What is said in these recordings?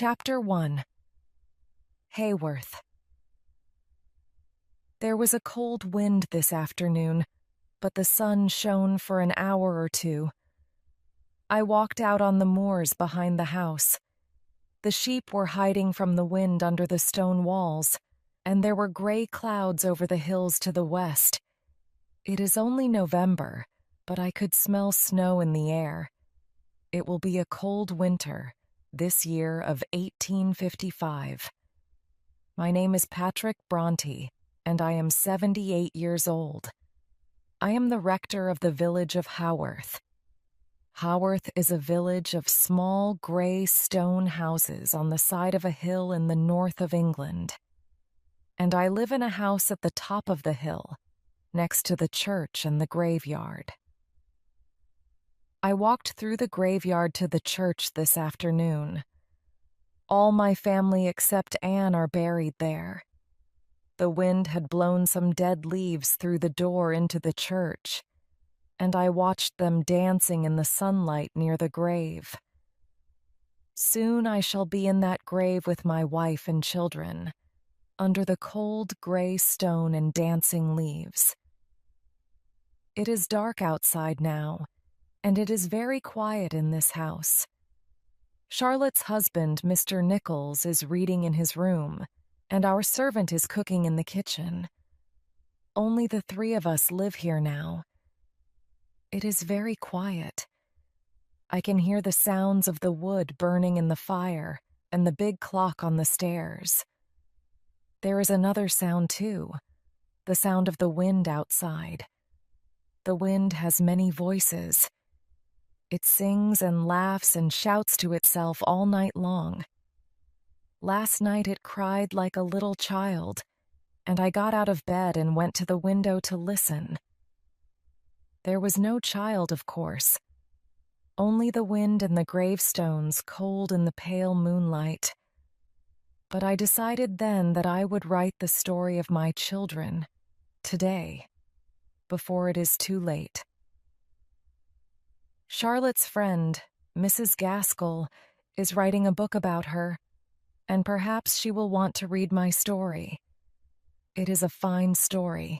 Chapter 1. Hayworth. There was a cold wind this afternoon, but the sun shone for an hour or two. I walked out on the moors behind the house. The sheep were hiding from the wind under the stone walls, and there were gray clouds over the hills to the west. It is only November, but I could smell snow in the air. It will be a cold winter, this year of 1855. My name is Patrick Bronte, and I am 78 years old. I am the rector of the village of Haworth. Haworth is a village of small gray stone houses on the side of a hill in the north of England. And I live in a house at the top of the hill, next to the church and the graveyard. I walked through the graveyard to the church this afternoon. All my family except Anne are buried there. The wind had blown some dead leaves through the door into the church, and I watched them dancing in the sunlight near the grave. Soon I shall be in that grave with my wife and children, under the cold gray stone and dancing leaves. It is dark outside now, and it is very quiet in this house. Charlotte's husband, Mr. Nichols, is reading in his room, and our servant is cooking in the kitchen. Only the three of us live here now. It is very quiet. I can hear the sounds of the wood burning in the fire and the big clock on the stairs. There is another sound, too, the sound of the wind outside. The wind has many voices. It sings and laughs and shouts to itself all night long. Last night it cried like a little child, and I got out of bed and went to the window to listen. There was no child, of course, only the wind and the gravestones cold in the pale moonlight. But I decided then that I would write the story of my children, today, before it is too late. Charlotte's friend, Mrs. Gaskell, is writing a book about her, and perhaps she will want to read my story. It is a fine story.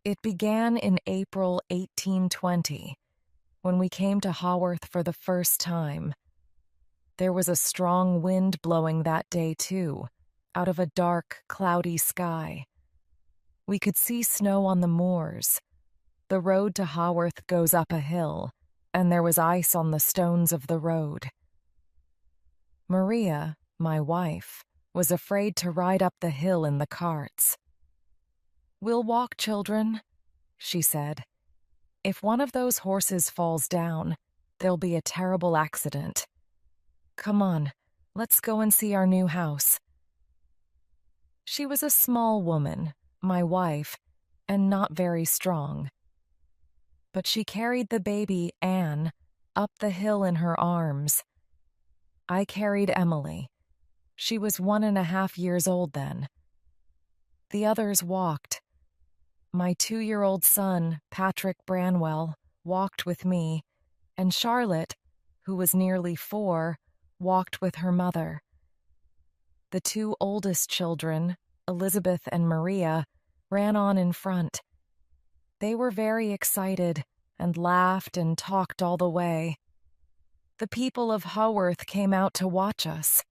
It began in April 1820, when we came to Haworth for the first time. There was a strong wind blowing that day, too, out of a dark, cloudy sky. We could see snow on the moors. The road to Haworth goes up a hill, and there was ice on the stones of the road. Maria, my wife, was afraid to ride up the hill in the carts. "We'll walk, children," she said. "If one of those horses falls down, there'll be a terrible accident. Come on, let's go and see our new house." She was a small woman, my wife, and not very strong. But she carried the baby, Anne, up the hill in her arms. I carried Emily. She was 1.5 years old then. The others walked. My 2-year-old son, Patrick Branwell, walked with me, and Charlotte, who was nearly 4, walked with her mother. The 2 oldest children, Elizabeth and Maria, ran on in front. They were very excited and laughed and talked all the way. The people of Haworth came out to watch us.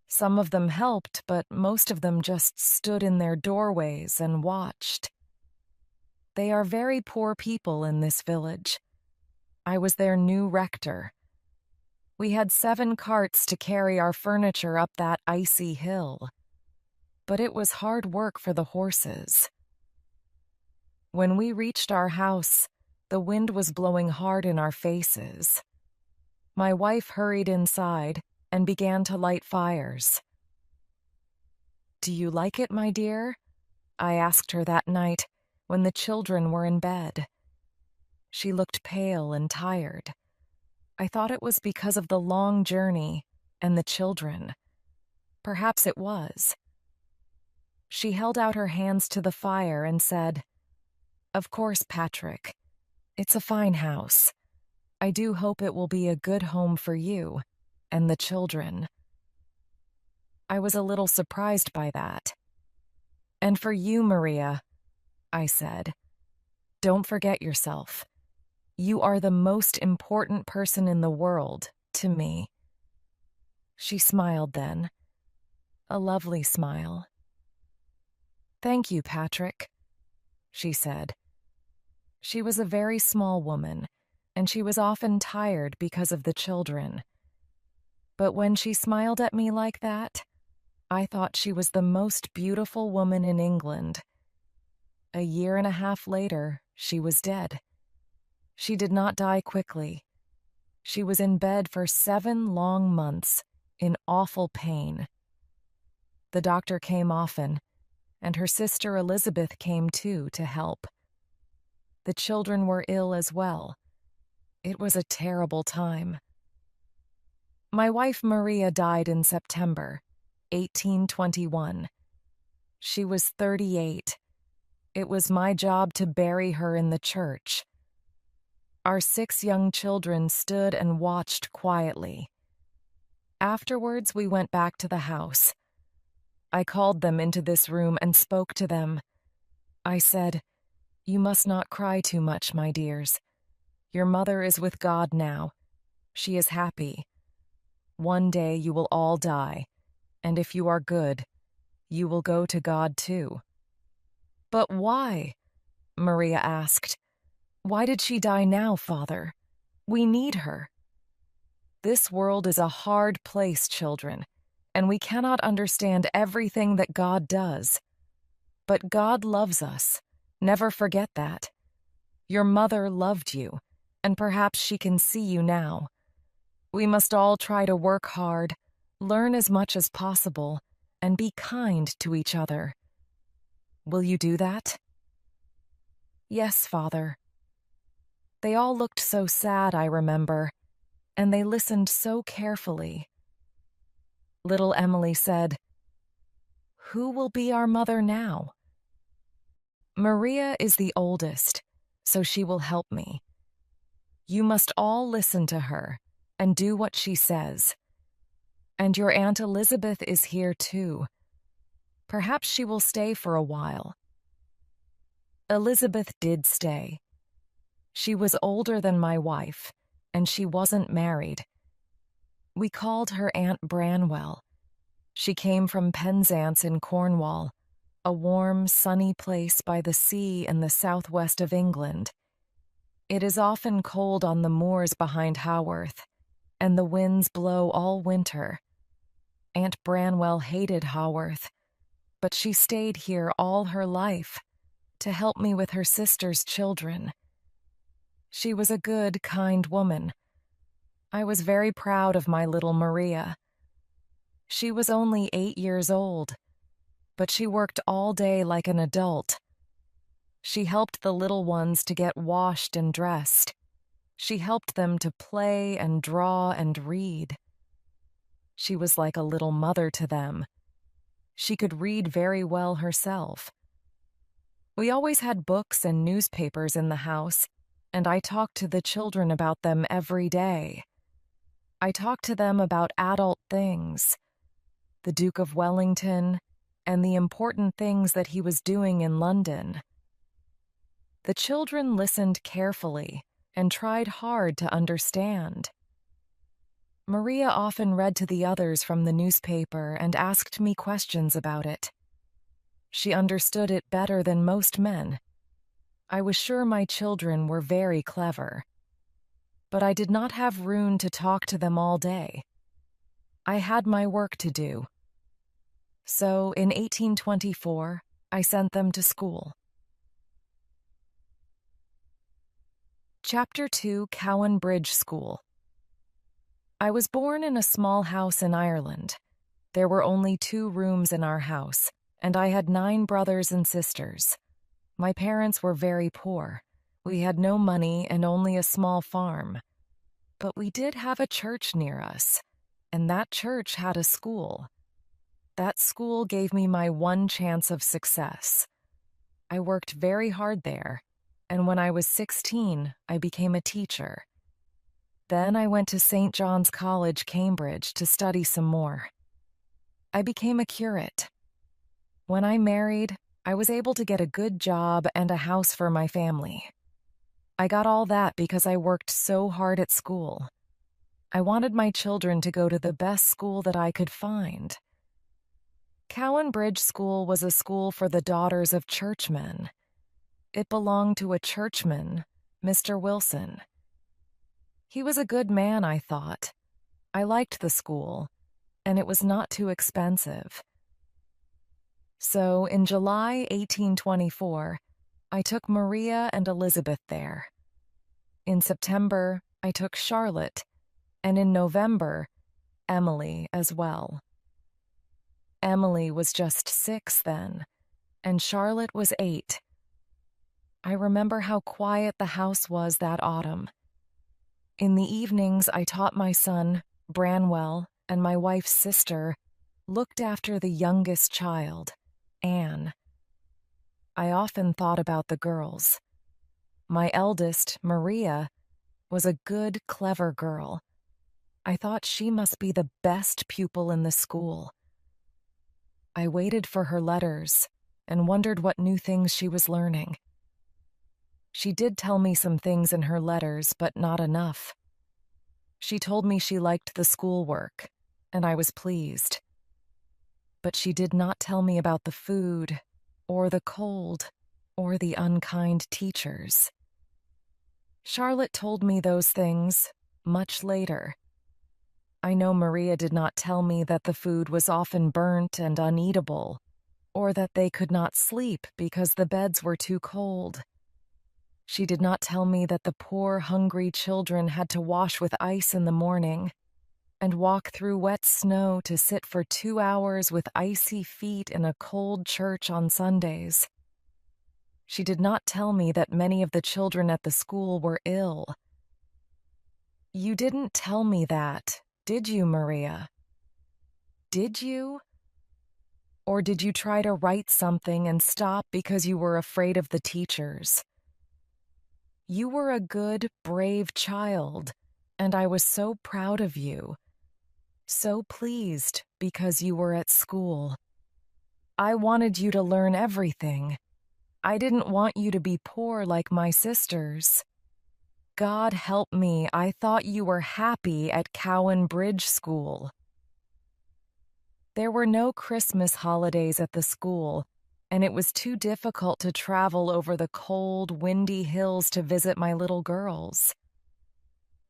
Some of them helped, but most of them just stood in their doorways and watched. They are very poor people in this village. I was their new rector. We had 7 carts to carry our furniture up that icy hill, but it was hard work for the horses. When we reached our house, the wind was blowing hard in our faces. My wife hurried inside and began to light fires. "Do you like it, my dear?" I asked her that night when the children were in bed. She looked pale and tired. I thought it was because of the long journey and the children. Perhaps it was. She held out her hands to the fire and said, "Of course, Patrick. It's a fine house. I do hope it will be a good home for you and the children." I was a little surprised by that. "And for you, Maria," I said, "don't forget yourself. You are the most important person in the world to me." She smiled then, a lovely smile. "Thank you, Patrick," she said. She was a very small woman, and she was often tired because of the children. But when she smiled at me like that, I thought she was the most beautiful woman in England. A year and a half later, she was dead. She did not die quickly. She was in bed for 7 long months, in awful pain. The doctor came often, and her sister Elizabeth came too to help. The children were ill as well. It was a terrible time. My wife Maria died in September 1821. She was 38. It was my job to bury her in the church. Our 6 young children stood and watched quietly. Afterwards, we went back to the house. I called them into this room and spoke to them. I said, "You must not cry too much, my dears. Your mother is with God now. She is happy. One day you will all die, and if you are good, you will go to God too." "But why?" Maria asked. "Why did she die now, Father? We need her." "This world is a hard place, children, and we cannot understand everything that God does. But God loves us. Never forget that. Your mother loved you, and perhaps she can see you now. We must all try to work hard, learn as much as possible, and be kind to each other. Will you do that?" "Yes, Father." They all looked so sad, I remember, and they listened so carefully. Little Emily said, "Who will be our mother now?" "Maria is the oldest, so she will help me. You must all listen to her and do what she says. And your Aunt Elizabeth is here too. Perhaps she will stay for a while." Elizabeth did stay. She was older than my wife, and she wasn't married. We called her Aunt Branwell. She came from Penzance in Cornwall, a warm, sunny place by the sea in the southwest of England. It is often cold on the moors behind Haworth, and the winds blow all winter. Aunt Branwell hated Haworth, but she stayed here all her life to help me with her sister's children. She was a good, kind woman. I was very proud of my little Maria. She was only 8 years old, but she worked all day like an adult. She helped the little ones to get washed and dressed. She helped them to play and draw and read. She was like a little mother to them. She could read very well herself. We always had books and newspapers in the house, and I talked to the children about them every day. I talked to them about adult things, the Duke of Wellington, and the important things that he was doing in London. The children listened carefully and tried hard to understand. Maria often read to the others from the newspaper and asked me questions about it. She understood it better than most men. I was sure my children were very clever. But I did not have room to talk to them all day. I had my work to do. So, in 1824, I sent them to school. Chapter 2, Cowan Bridge School. I was born in a small house in Ireland. There were only 2 rooms in our house, and I had 9 brothers and sisters. My parents were very poor. We had no money and only a small farm. But we did have a church near us, and that church had a school. That school gave me my one chance of success. I worked very hard there, and when I was 16, I became a teacher. Then I went to St. John's College, Cambridge, to study some more. I became a curate. When I married, I was able to get a good job and a house for my family. I got all that because I worked so hard at school. I wanted my children to go to the best school that I could find. Cowan Bridge School was a school for the daughters of churchmen. It belonged to a churchman, Mr. Wilson. He was a good man, I thought. I liked the school, and it was not too expensive. So, in July 1824, I took Maria and Elizabeth there. In September, I took Charlotte, and in November, Emily as well. Emily was just 6 then, and Charlotte was 8. I remember how quiet the house was that autumn. In the evenings, I taught my son, Branwell, and my wife's sister looked after the youngest child, Anne. I often thought about the girls. My eldest, Maria, was a good, clever girl. I thought she must be the best pupil in the school. I waited for her letters and wondered what new things she was learning. She did tell me some things in her letters, but not enough. She told me she liked the schoolwork, and I was pleased. But she did not tell me about the food, or the cold, or the unkind teachers. Charlotte told me those things much later. I know Maria did not tell me that the food was often burnt and uneatable, or that they could not sleep because the beds were too cold. She did not tell me that the poor, hungry children had to wash with ice in the morning and walk through wet snow to sit for 2 hours with icy feet in a cold church on Sundays. She did not tell me that many of the children at the school were ill. You didn't tell me that, did you, Maria? Did you? Or did you try to write something and stop because you were afraid of the teachers? You were a good, brave child, and I was so proud of you. So pleased because you were at school. I wanted you to learn everything. I didn't want you to be poor like my sisters. God help me, I thought you were happy at Cowan Bridge School. There were no Christmas holidays at the school, and it was too difficult to travel over the cold, windy hills to visit my little girls.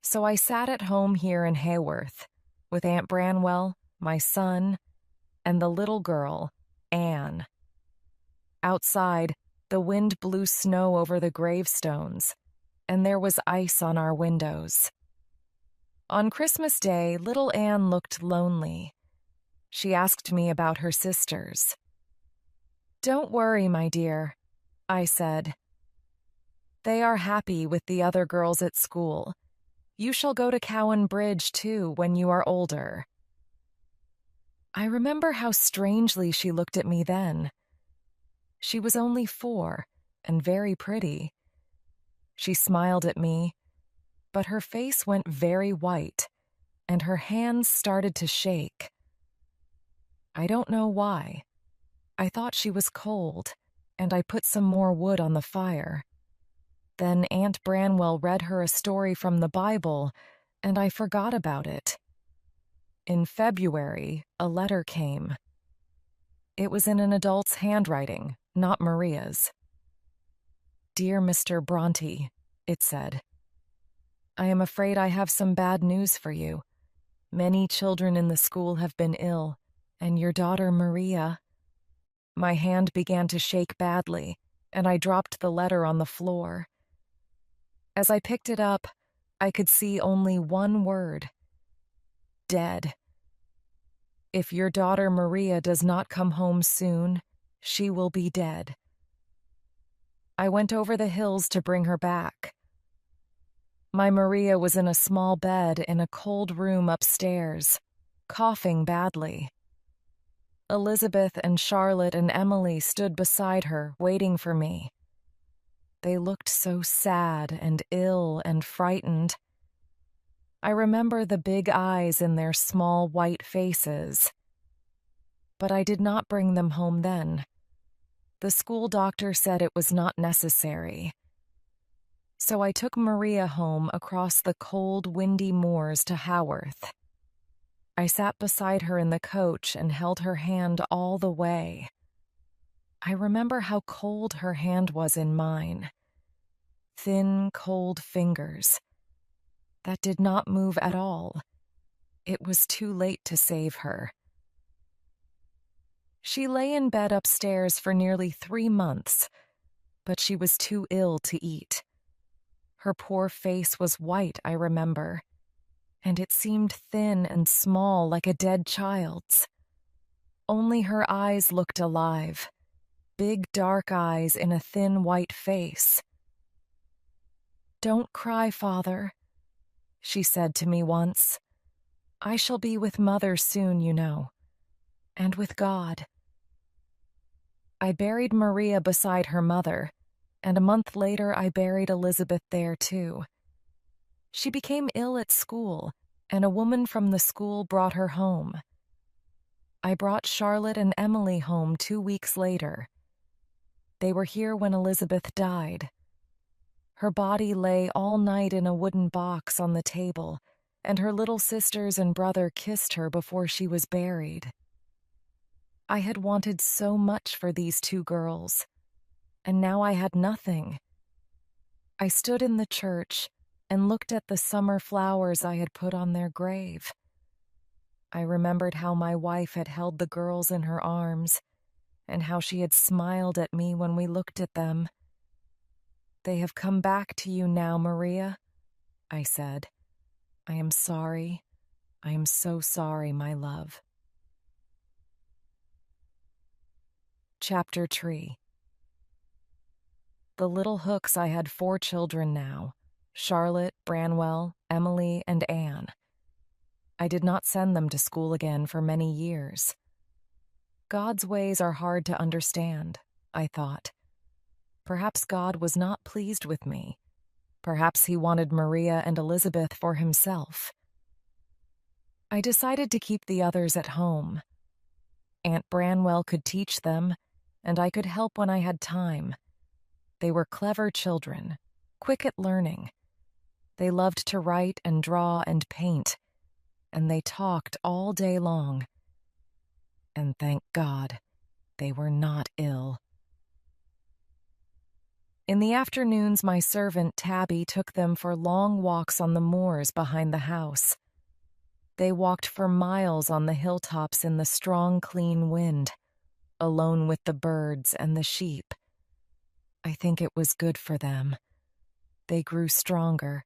So I sat at home here in Haworth, with Aunt Branwell, my son, and the little girl, Anne. Outside, the wind blew snow over the gravestones, and there was ice on our windows. On Christmas Day, little Anne looked lonely. She asked me about her sisters. "Don't worry, my dear," I said. "They are happy with the other girls at school. You shall go to Cowan Bridge, too, when you are older." I remember how strangely she looked at me then. She was only 4 and very pretty. She smiled at me, but her face went very white, and her hands started to shake. I don't know why. I thought she was cold, and I put some more wood on the fire. Then Aunt Branwell read her a story from the Bible, and I forgot about it. In February, a letter came. It was in an adult's handwriting, not Maria's. "Dear Mr. Bronte," it said, "I am afraid I have some bad news for you. Many children in the school have been ill, and your daughter Maria—" My hand began to shake badly, and I dropped the letter on the floor. As I picked it up, I could see only one word: dead. If your daughter Maria does not come home soon, she will be dead. I went over the hills to bring her back. My Maria was in a small bed in a cold room upstairs, coughing badly. Elizabeth and Charlotte and Emily stood beside her, waiting for me. They looked so sad and ill and frightened. I remember the big eyes in their small white faces. but I did not bring them home then. The school doctor said it was not necessary. So I took Maria home across the cold, windy moors to Haworth. I sat beside her in the coach and held her hand all the way. I remember how cold her hand was in mine. Thin, cold fingers that did not move at all. It was too late to save her. She lay in bed upstairs for nearly 3 months, but she was too ill to eat. Her poor face was white, I remember, and it seemed thin and small like a dead child's. Only her eyes looked alive, big dark eyes in a thin white face. "Don't cry, Father," she said to me once. "I shall be with Mother soon, you know, and with God." I buried Maria beside her mother, and a month later I buried Elizabeth there too. She became ill at school, and a woman from the school brought her home. I brought Charlotte and Emily home 2 weeks later. They were here when Elizabeth died. Her body lay all night in a wooden box on the table, and her little sisters and brother kissed her before she was buried. I had wanted so much for these 2 girls, and now I had nothing. I stood in the church and looked at the summer flowers I had put on their grave. I remembered how my wife had held the girls in her arms, and how she had smiled at me when we looked at them. "They have come back to you now, Maria," I said. "I am sorry. I am so sorry, my love." Chapter 3. The little Hooks I had 4 children now: Charlotte, Branwell, Emily, and Anne. I did not send them to school again for many years. God's ways are hard to understand, I thought. Perhaps God was not pleased with me. Perhaps he wanted Maria and Elizabeth for himself. I decided to keep the others at home. Aunt Branwell could teach them, and I could help when I had time. They were clever children, quick at learning. They loved to write and draw and paint, and they talked all day long. And thank God, they were not ill. In the afternoons, my servant Tabby took them for long walks on the moors behind the house. They walked for miles on the hilltops in the strong, clean wind, alone with the birds and the sheep. I think it was good for them. They grew stronger,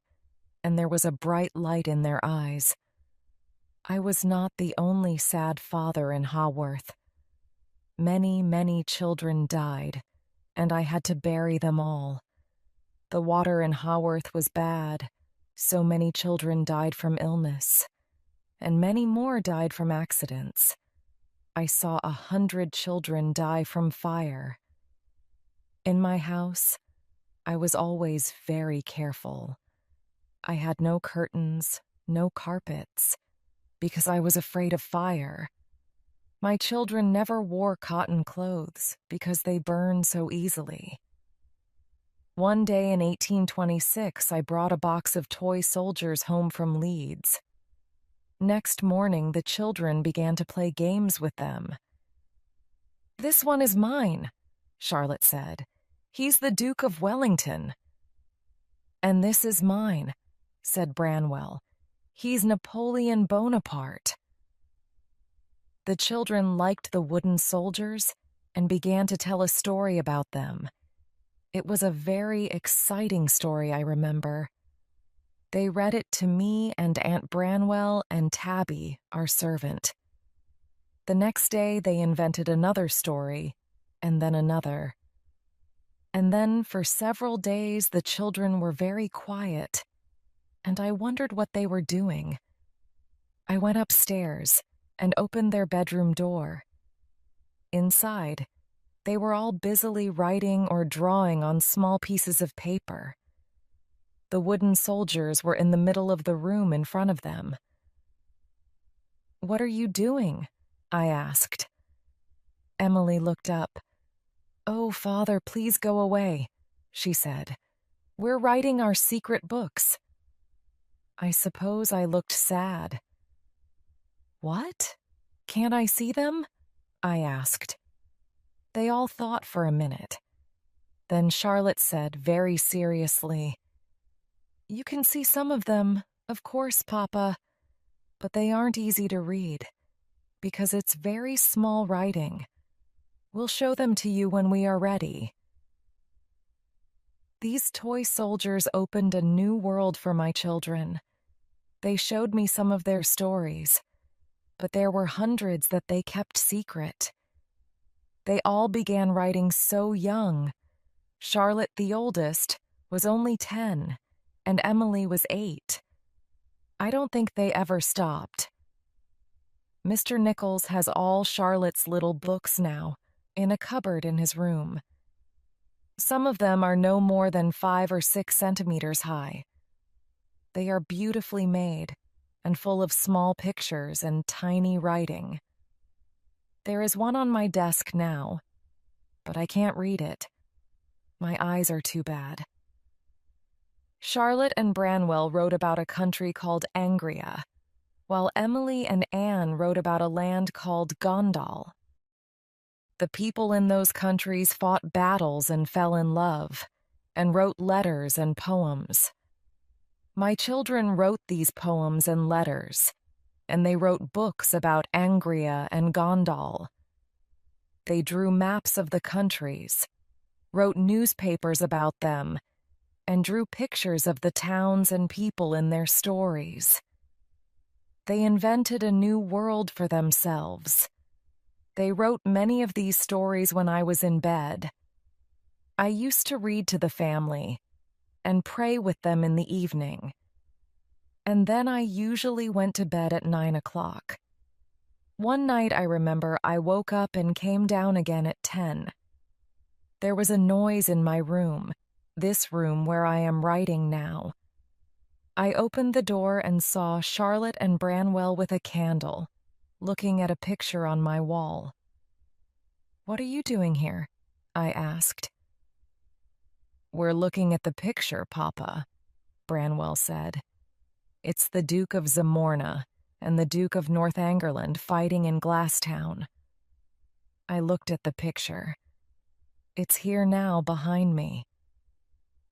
and there was a bright light in their eyes. I was not the only sad father in Haworth. Many, many children died, and I had to bury them all. The water in Haworth was bad. So many children died from illness, and many more died from accidents. I saw 100 children die from fire. In my house, I was always very careful. I had no curtains, no carpets, because I was afraid of fire. My children never wore cotton clothes because they burn so easily. One day in 1826, I brought a box of toy soldiers home from Leeds. Next morning, the children began to play games with them. "This one is mine," Charlotte said. "He's the Duke of Wellington." "And this is mine," said Branwell. "He's Napoleon Bonaparte." The children liked the wooden soldiers and began to tell a story about them. It was a very exciting story, I remember. They read it to me and Aunt Branwell and Tabby, our servant. The next day they invented another story, and then another. And then for several days the children were very quiet, and I wondered what they were doing. I went upstairs and opened their bedroom door. Inside, they were all busily writing or drawing on small pieces of paper. The wooden soldiers were in the middle of the room in front of them. "What are you doing?" I asked. Emily looked up. "Oh, Father, please go away," she said. "We're writing our secret books." I suppose I looked sad. "What? Can't I see them?" I asked. They all thought for a minute. Then Charlotte said very seriously, "You can see some of them, of course, Papa, but they aren't easy to read, because it's very small writing. We'll show them to you when we are ready." These toy soldiers opened a new world for my children. They showed me some of their stories, but there were hundreds that they kept secret. They all began writing so young. Charlotte, the oldest, was only 10, and Emily was 8. I don't think they ever stopped. Mr. Nichols has all Charlotte's little books now, in a cupboard in his room. Some of them are no more than 5 or 6 centimeters high. They are beautifully made and full of small pictures and tiny writing. There is one on my desk now, but I can't read it. My eyes are too bad. Charlotte and Branwell wrote about a country called Angria, while Emily and Anne wrote about a land called Gondal. The people in those countries fought battles and fell in love, and wrote letters and poems. My children wrote these poems and letters, and they wrote books about Angria and Gondal. They drew maps of the countries, wrote newspapers about them, and drew pictures of the towns and people in their stories. They invented a new world for themselves. They wrote many of these stories when I was in bed. I used to read to the family and pray with them in the evening. And then I usually went to bed at 9 o'clock. One night I remember I woke up and came down again at 10. There was a noise in my room, this room where I am writing now. I opened the door and saw Charlotte and Branwell with a candle, looking at a picture on my wall. "What are you doing here?" I asked. "We're looking at the picture, Papa," Branwell said. "It's the Duke of Zamorna and the Duke of Northumberland fighting in Glasstown." I looked at the picture. It's here now behind me.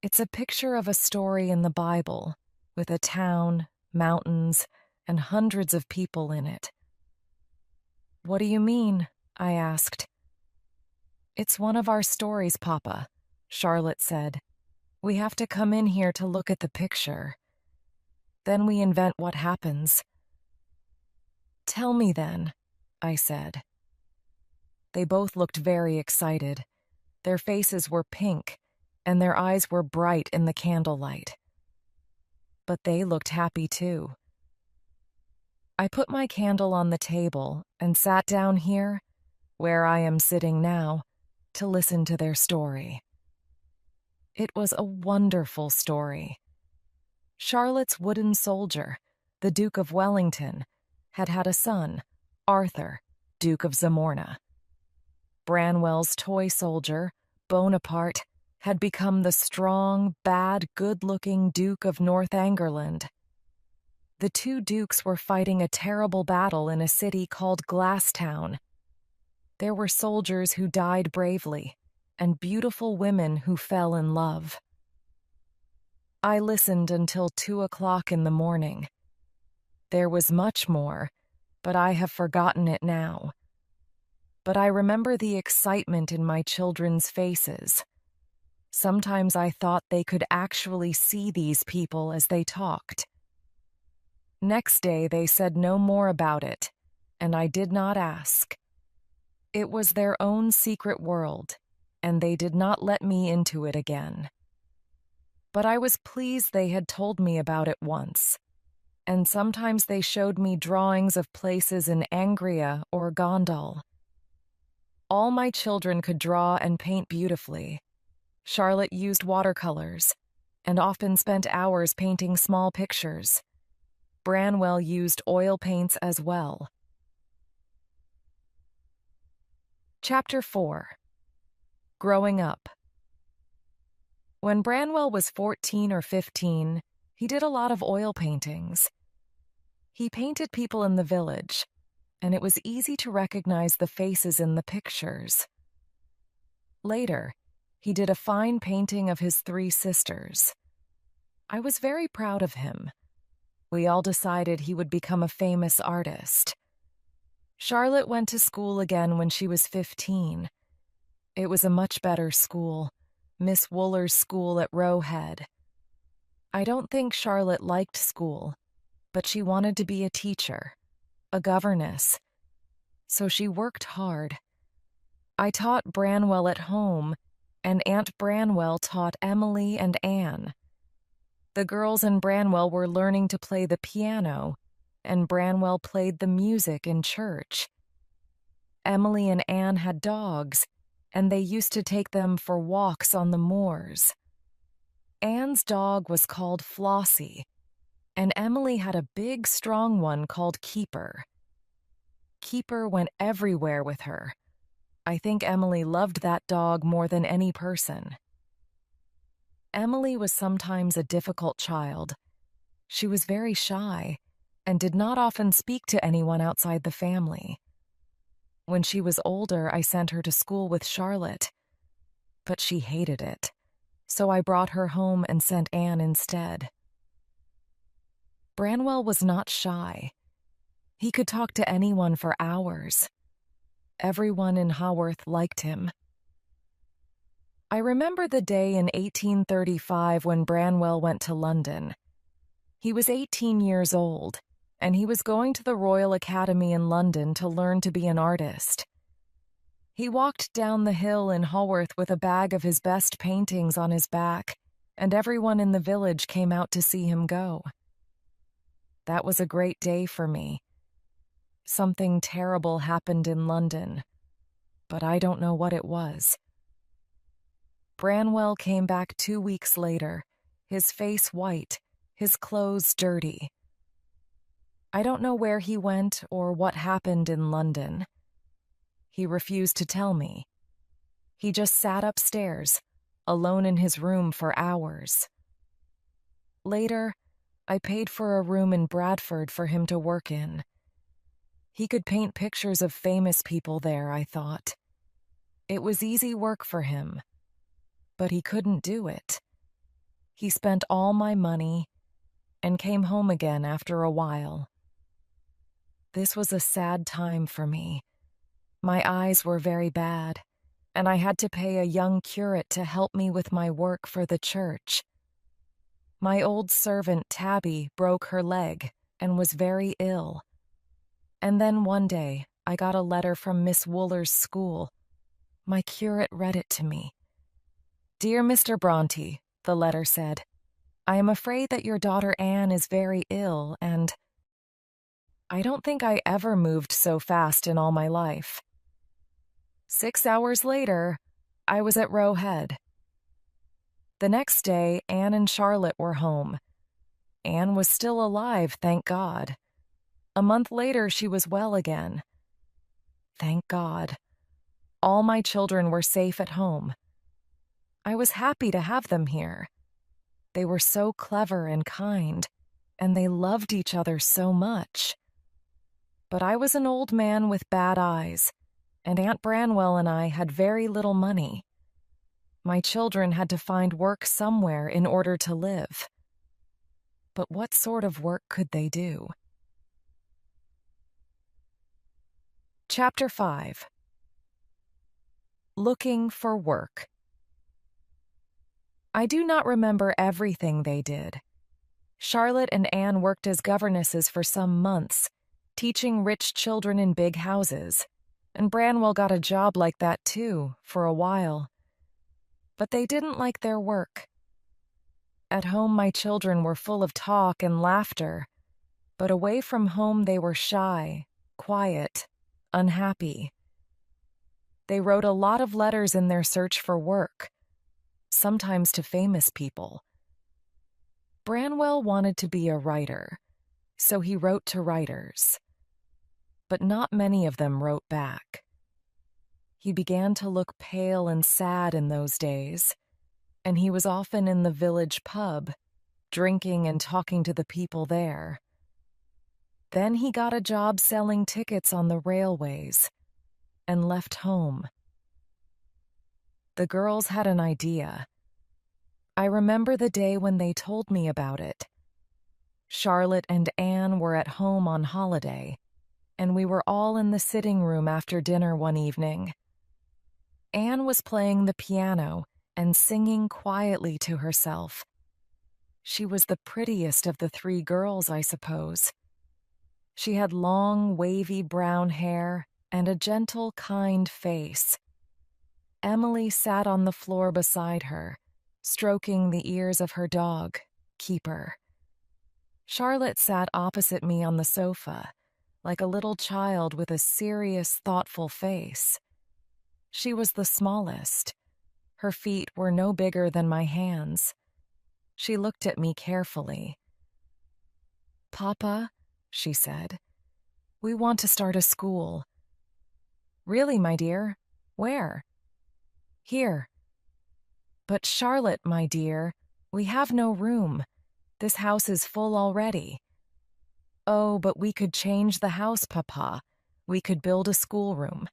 It's a picture of a story in the Bible, with a town, mountains, and hundreds of people in it. "What do you mean?" I asked. "It's one of our stories, Papa," Charlotte said. "We have to come in here to look at the picture. Then we invent what happens." "Tell me then," I said. They both looked very excited. Their faces were pink, and their eyes were bright in the candlelight. But they looked happy too. I put my candle on the table and sat down here, where I am sitting now, to listen to their story. It was a wonderful story. Charlotte's wooden soldier, the Duke of Wellington, had had a son, Arthur, Duke of Zamorna. Branwell's toy soldier, Bonaparte, had become the strong, bad, good-looking Duke of Northumberland. The two dukes were fighting a terrible battle in a city called Glasstown. There were soldiers who died bravely, and beautiful women who fell in love. I listened until 2 o'clock in the morning. There was much more, but I have forgotten it now. But I remember the excitement in my children's faces. Sometimes I thought they could actually see these people as they talked. Next day they said no more about it, and I did not ask. It was their own secret world, and they did not let me into it again. But I was pleased they had told me about it once, and sometimes they showed me drawings of places in Angria or Gondal. All my children could draw and paint beautifully. Charlotte used watercolors, and often spent hours painting small pictures. Branwell used oil paints as well. Chapter 4. Growing Up. When Branwell was 14 or 15, he did a lot of oil paintings. He painted people in the village, and it was easy to recognize the faces in the pictures. Later, he did a fine painting of his 3 sisters. I was very proud of him. We all decided he would become a famous artist. Charlotte went to school again when she was 15. It was a much better school, Miss Wooler's school at Roe Head. I don't think Charlotte liked school, but she wanted to be a teacher, a governess. So she worked hard. I taught Branwell at home, and Aunt Branwell taught Emily and Anne. The girls in Branwell were learning to play the piano, and Branwell played the music in church. Emily and Anne had dogs, and they used to take them for walks on the moors. Anne's dog was called Flossie, and Emily had a big, strong one called Keeper. Keeper went everywhere with her. I think Emily loved that dog more than any person. Emily was sometimes a difficult child. She was very shy and did not often speak to anyone outside the family. When she was older, I sent her to school with Charlotte, but she hated it, so I brought her home and sent Anne instead. Branwell was not shy. He could talk to anyone for hours. Everyone in Haworth liked him. I remember the day in 1835 when Branwell went to London. He was 18 years old, and he was going to the Royal Academy in London to learn to be an artist. He walked down the hill in Haworth with a bag of his best paintings on his back, and everyone in the village came out to see him go. That was a great day for me. Something terrible happened in London, but I don't know what it was. Branwell came back 2 weeks later, his face white, his clothes dirty. I don't know where he went or what happened in London. He refused to tell me. He just sat upstairs, alone in his room for hours. Later, I paid for a room in Bradford for him to work in. He could paint pictures of famous people there, I thought. It was easy work for him. But he couldn't do it. He spent all my money and came home again after a while. This was a sad time for me. My eyes were very bad, and I had to pay a young curate to help me with my work for the church. My old servant, Tabby, broke her leg and was very ill. And then one day, I got a letter from Miss Wooler's school. My curate read it to me. "Dear Mr. Bronte," the letter said, "I am afraid that your daughter Anne is very ill, and I don't think I ever moved so fast in all my life." 6 hours later, I was at Roe Head. The next day, Anne and Charlotte were home. Anne was still alive, thank God. A month later, she was well again. Thank God. All my children were safe at home. I was happy to have them here. They were so clever and kind, and they loved each other so much. But I was an old man with bad eyes, and Aunt Branwell and I had very little money. My children had to find work somewhere in order to live. But what sort of work could they do? Chapter 5. Looking for work. I do not remember everything they did. Charlotte and Anne worked as governesses for some months, teaching rich children in big houses, and Branwell got a job like that too, for a while. But they didn't like their work. At home, my children were full of talk and laughter, but away from home they were shy, quiet, unhappy. They wrote a lot of letters in their search for work, sometimes to famous people. Branwell wanted to be a writer, so he wrote to writers. But not many of them wrote back. He began to look pale and sad in those days, and he was often in the village pub, drinking and talking to the people there. Then he got a job selling tickets on the railways and left home. The girls had an idea. I remember the day when they told me about it. Charlotte and Anne were at home on holiday, and we were all in the sitting room after dinner one evening. Anne was playing the piano and singing quietly to herself. She was the prettiest of the three girls, I suppose. She had long, wavy brown hair and a gentle, kind face. Emily sat on the floor beside her, stroking the ears of her dog, Keeper. Charlotte sat opposite me on the sofa, like a little child with a serious, thoughtful face. She was the smallest. Her feet were no bigger than my hands. She looked at me carefully. "Papa," she said, "we want to start a school." "Really, my dear? Where?" "Here." "But Charlotte, my dear, we have no room. This house is full already." "Oh, but we could change the house, Papa. We could build a schoolroom."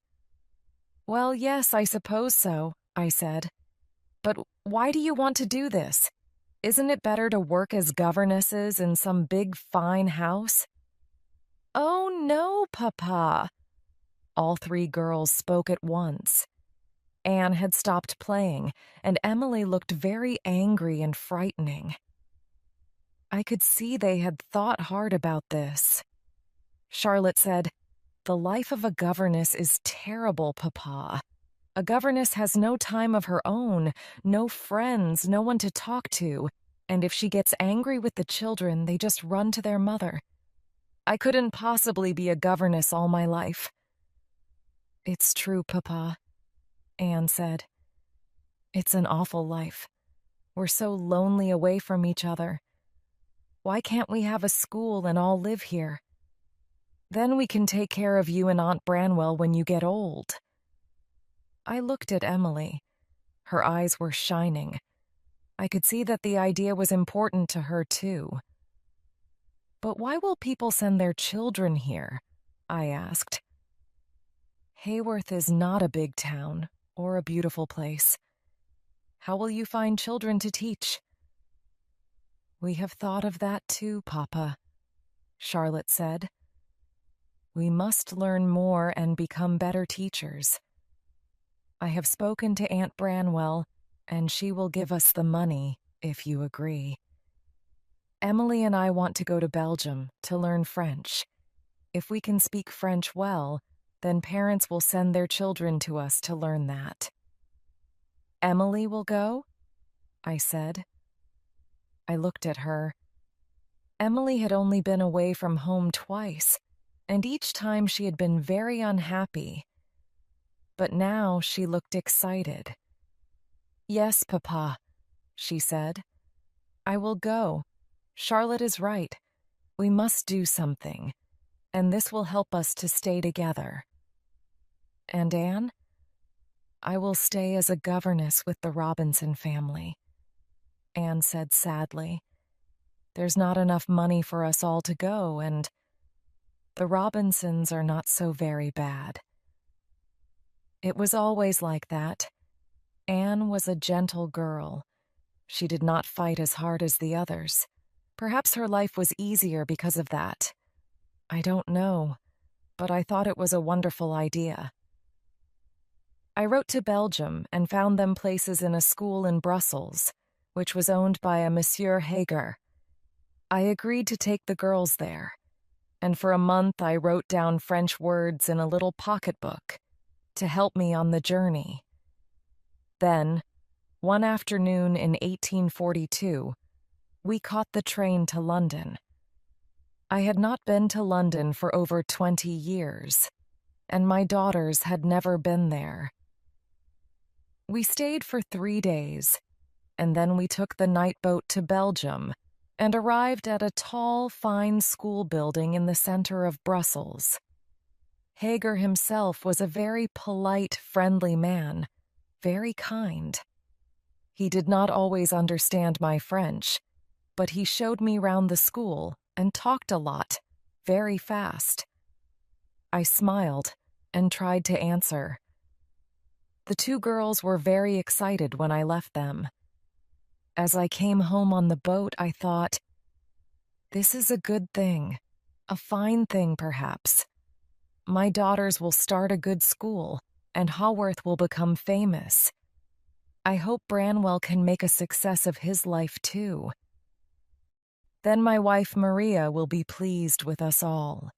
"Well, yes, I suppose so," I said. "But why do you want to do this? Isn't it better to work as governesses in some big, fine house?" "Oh, no, Papa." All three girls spoke at once. Anne had stopped playing, and Emily looked very angry and frightening. I could see they had thought hard about this. Charlotte said, "The life of a governess is terrible, Papa. A governess has no time of her own, no friends, no one to talk to, and if she gets angry with the children, they just run to their mother. I couldn't possibly be a governess all my life." "It's true, Papa," Anne said. "It's an awful life. We're so lonely away from each other. Why can't we have a school and all live here? Then we can take care of you and Aunt Branwell when you get old." I looked at Emily. Her eyes were shining. I could see that the idea was important to her, too. "But why will people send their children here?" I asked. "Hayworth is not a big town or a beautiful place. How will you find children to teach?" "We have thought of that too, Papa," Charlotte said. "We must learn more and become better teachers. I have spoken to Aunt Branwell, and she will give us the money, if you agree. Emily and I want to go to Belgium to learn French. If we can speak French well, then parents will send their children to us to learn that." "Emily will go?" I said. I looked at her. Emily had only been away from home twice, and each time she had been very unhappy. But now she looked excited. "Yes, Papa," she said. "I will go. Charlotte is right. We must do something, and this will help us to stay together." "And Anne?" "I will stay as a governess with the Robinson family," Anne said sadly. "There's not enough money for us all to go, and the Robinsons are not so very bad." It was always like that. Anne was a gentle girl. She did not fight as hard as the others. Perhaps her life was easier because of that. I don't know, but I thought it was a wonderful idea. I wrote to Belgium and found them places in a school in Brussels, which was owned by a Monsieur Hager. I agreed to take the girls there, and for a month I wrote down French words in a little pocketbook to help me on the journey. Then, one afternoon in 1842, we caught the train to London. I had not been to London for over 20 years, and my daughters had never been there. We stayed for 3 days, and then we took the night boat to Belgium and arrived at a tall, fine school building in the center of Brussels. Hager himself was a very polite, friendly man, very kind. He did not always understand my French, but he showed me round the school and talked a lot, very fast. I smiled and tried to answer. The two girls were very excited when I left them. As I came home on the boat, I thought, this is a good thing, a fine thing perhaps. My daughters will start a good school, and Haworth will become famous. I hope Branwell can make a success of his life too. Then my wife Maria will be pleased with us all.